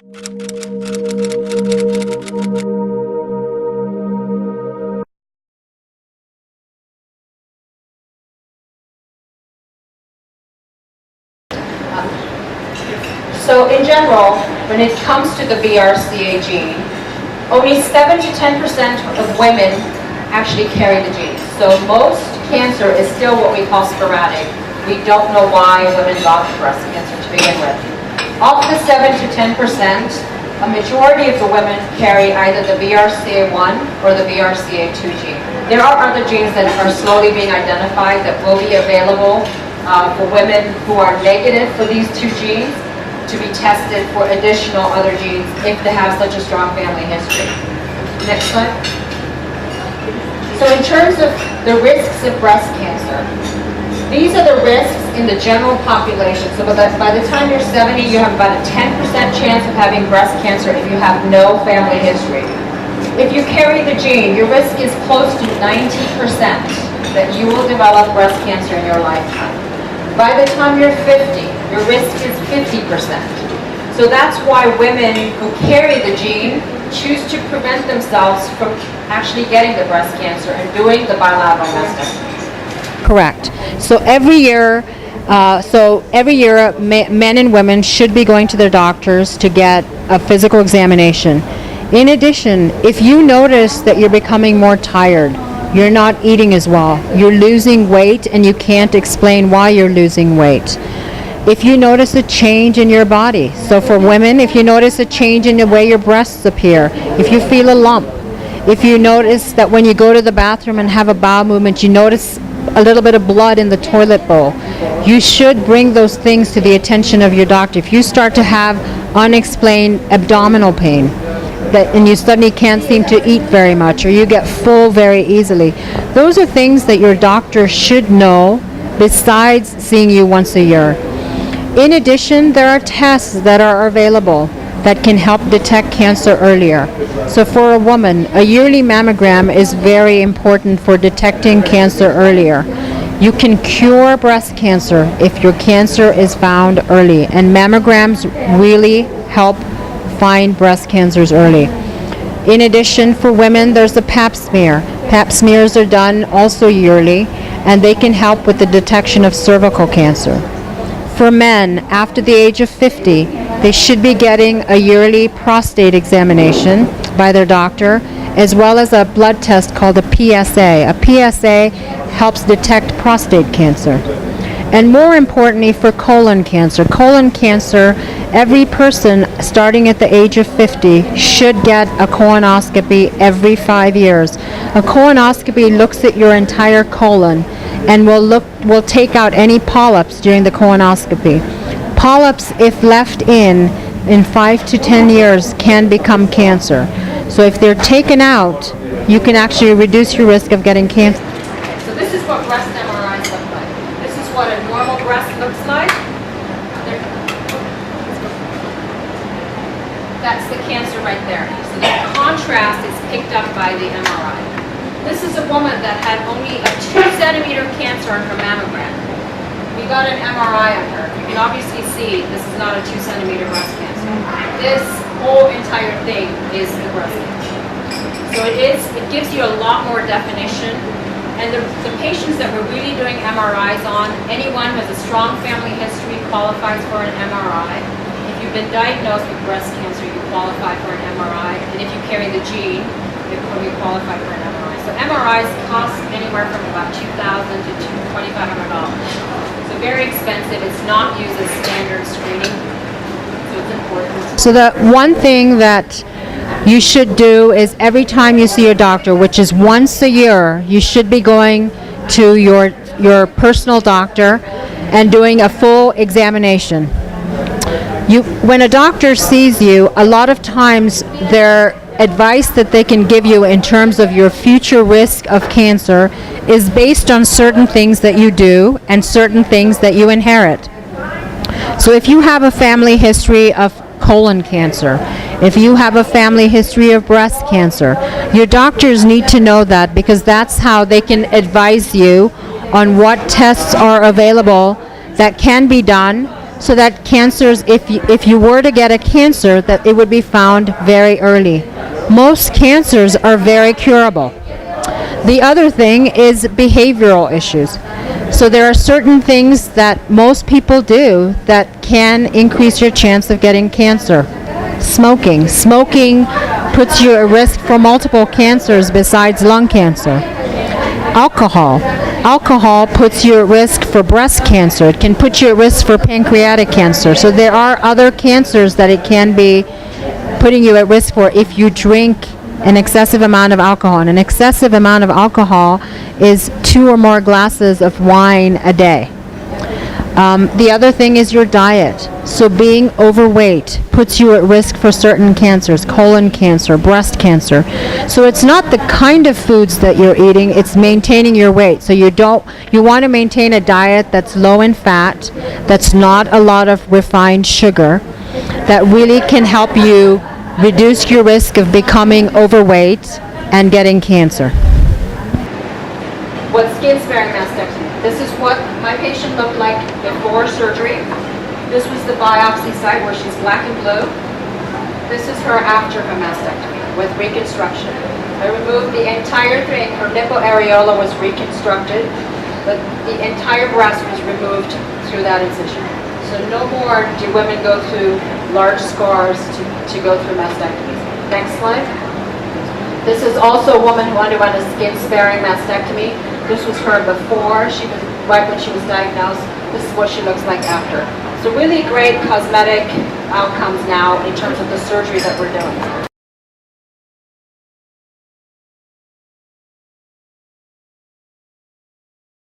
So in general, when it comes to the BRCA gene, only 7 to 10% of women actually carry the gene. So most cancer is still what we call sporadic. We don't know why women got breast cancer to begin with. Of the 7 to 10%, a majority of the women carry either the BRCA1 or the BRCA2 gene. There are other genes that are slowly being identified that will be available for women who are negative for these two genes, to be tested for additional other genes if they have such a strong family history. Next slide. So in terms of the risks of breast cancer, these are the risks in the general population. So by the time you're 70, you have about a 10% chance of having breast cancer if you have no family history. If you carry the gene, your risk is close to 90% that you will develop breast cancer in your lifetime. By the time you're 50, your risk is 50%. So that's why women who carry the gene choose to prevent themselves from actually getting the breast cancer and doing the bilateral mastectomy. Correct. So every year, men and women should be going to their doctors to get a physical examination. In addition, if you notice that you're becoming more tired, you're not eating as well, you're losing weight and you can't explain why you're losing weight. If you notice a change in your body, so for women, if you notice a change in the way your breasts appear, if you feel a lump, if you notice that when you go to the bathroom and have a bowel movement, you notice a little bit of blood in the toilet bowl, you should bring those things to the attention of your doctor. If you start to have unexplained abdominal pain, and you suddenly can't seem to eat very much, or you get full very easily, those are things that your doctor should know besides seeing you once a year. In addition, there are tests that are available that can help detect cancer earlier. So for a woman, a yearly mammogram is very important for detecting cancer earlier. You can cure breast cancer if your cancer is found early, and mammograms really help find breast cancers early. In addition, for women, there's the pap smear. Pap smears are done also yearly, and they can help with the detection of cervical cancer. For men, after the age of 50, they should be getting a yearly prostate examination by their doctor, as well as a blood test called a PSA. A PSA helps detect prostate cancer. And more importantly, for colon cancer, every person starting at the age of 50 should get a colonoscopy every 5 years. A colonoscopy looks at your entire colon and will take out any polyps during the colonoscopy. Polyps, if left in 5 to 10 years, can become cancer. So if they're taken out, you can actually reduce your risk of getting cancer. So this is what breast MRIs look like. This is what a normal breast looks like. That's the cancer right there. So the contrast is picked up by the MRI. This is a woman that had only a 2-centimeter cancer on her mammogram. We got an MRI on her. You can obviously see this is not a 2-centimeter breast cancer. This whole entire thing is the breast cancer. So it gives you a lot more definition. And the patients that we're really doing MRIs on, anyone who has a strong family history qualifies for an MRI. If you've been diagnosed with breast cancer, you qualify for an MRI. And if you carry the gene, you qualify for an MRI. So MRIs cost anywhere from about $2,000 to $2,500. So very expensive. It's not used as standard screening. So it's important. So the one thing that you should do is every time you see a doctor, which is once a year, you should be going to your personal doctor and doing a full examination. When a doctor sees you, a lot of times their advice that they can give you in terms of your future risk of cancer is based on certain things that you do and certain things that you inherit. So if you have a family history of colon cancer, if you have a family history of breast cancer, your doctors need to know that, because that's how they can advise you on what tests are available that can be done so that cancers, if you were to get a cancer, that it would be found very early. Most cancers are very curable. The other thing is behavioral issues. So there are certain things that most people do that can increase your chance of getting cancer. Smoking. Smoking puts you at risk for multiple cancers besides lung cancer. Alcohol. Alcohol puts you at risk for breast cancer. It can put you at risk for pancreatic cancer. So there are other cancers that it can be putting you at risk for if you drink an excessive amount of alcohol. And an excessive amount of alcohol is 2 or more glasses of wine a day. The other thing is your diet. So being overweight puts you at risk for certain cancers, colon cancer, breast cancer. So it's not the kind of foods that you're eating, it's maintaining your weight. So you want to maintain a diet that's low in fat, that's not a lot of refined sugar, that really can help you reduce your risk of becoming overweight and getting cancer. What skin-sparing mastectomy? This is what my patient looked like before surgery. This was the biopsy site where she's black and blue. This is her after her mastectomy with reconstruction. I removed the entire thing. Her nipple areola was reconstructed, but the entire breast was removed through that incision. So no more do women go through large scars to go through mastectomies. Next slide. This is also a woman who underwent a skin-sparing mastectomy. This was her before, right when she was diagnosed. This is what she looks like after. So really great cosmetic outcomes now in terms of the surgery that we're doing.